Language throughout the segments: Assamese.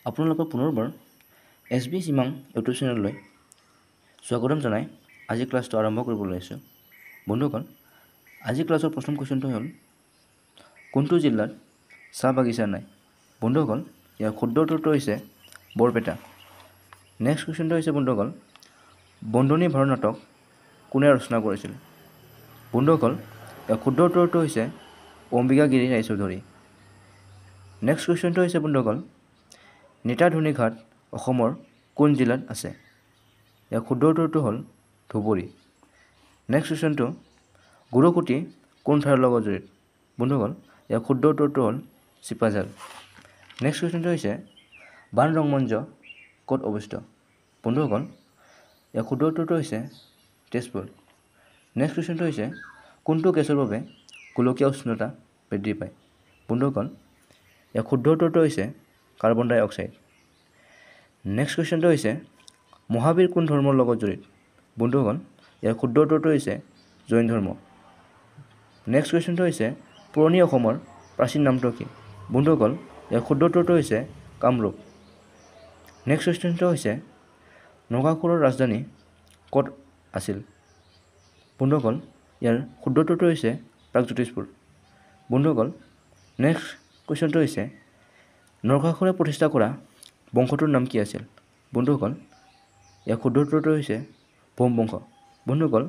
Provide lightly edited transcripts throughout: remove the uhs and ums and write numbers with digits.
আপোনালোকৰ পুনৰবাৰ SB Simang ইউটিউব চেনেললৈ স্বাগতম জনাই আজি ক্লাছটো আৰম্ভ কৰিবলৈ লৈছোঁ। বন্ধুসকল, আজি ক্লাছৰ প্ৰথম কুৱেশ্যনটো হ'ল কোনটো জিলাত চাহ বাগিচা নাই? বন্ধুসকল, ইয়াৰ শুদ্ধ উত্তৰটো হৈছে বৰপেটা। নেক্সট কুৱেশ্যনটো হৈছে বন্ধুসকল, বন্দনী ভাৰত নাটক কোনে ৰচনা কৰিছিল? বন্ধুসকল, ইয়াৰ শুদ্ধ উত্তৰটো হৈছে অম্বিকাগিৰি ৰায়চৌধুৰী। নেক্সট কুৱেশ্যনটো হৈছে বন্ধুসকল, নেতাধুনী ঘাট অসমৰ কোন জিলাত আছে? ইয়াৰ শুদ্ধ উত্তৰটো হ'ল ধুবুৰী। নেক্সট কুৱেশ্যনটো, গুৰুকুটী কোন ঠাইৰ লগত জড়িত? বন্ধুসকল, ইয়াৰ শুদ্ধ উত্তৰটো হ'ল চিপাঝাৰ। নেক্সট কুৱেশ্যনটো হৈছে বাণ ৰংমঞ্চ ক'ত অৱস্থিত? বন্ধুসকল, ইয়াৰ শুদ্ধ উত্তৰটো হৈছে তেজপুৰ। নেক্সট কুৱেশ্যনটো হৈছে কোনটো গেছৰ বাবে গোলকীয় উষ্ণতা বৃদ্ধি পায়? বন্ধুসকল, ইয়াৰ শুদ্ধ উত্তৰটো হৈছে কাৰ্বন ডাই অক্সাইড। নেক্সট কুৱেশ্যনটো হৈছে মহাবীৰ কোন ধৰ্মৰ লগত জড়িত? বন্ধুসকল, ইয়াৰ শুদ্ধ উত্তৰটো হৈছে জৈন ধৰ্ম। নেক্সট কুৱেশ্যনটো হৈছে পুৰণি অসমৰ প্ৰাচীন নামটো কি? বন্ধুসকল, ইয়াৰ শুদ্ধ উত্তৰটো হৈছে কামৰূপ। নেক্সট কুৱেশ্যনটো হৈছে নগাসুৰৰ ৰাজধানী ক'ত আছিল? বন্ধুসকল, ইয়াৰ শুদ্ধ উত্তৰটো হৈছে প্ৰাগজ্যোতিষপুৰ। বন্ধুসকল, নেক্সট কুৱেশ্যনটো হৈছে নৰকাসুৰে প্ৰতিষ্ঠা কৰা বংশটোৰ নাম কি আছিল? বন্ধুসকল, ইয়াৰ শুদ্ধ উত্তৰটো হৈছে ভৌম বংশ। বন্ধুসকল,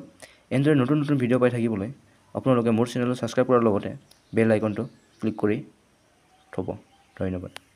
এনেদৰে নতুন নতুন ভিডিঅ' পাই থাকিবলৈ আপোনালোকে মোৰ চেনেলটো ছাবস্ক্ৰাইব কৰাৰ লগতে বেল আইকনটো ক্লিক কৰি থ'ব। ধন্যবাদ।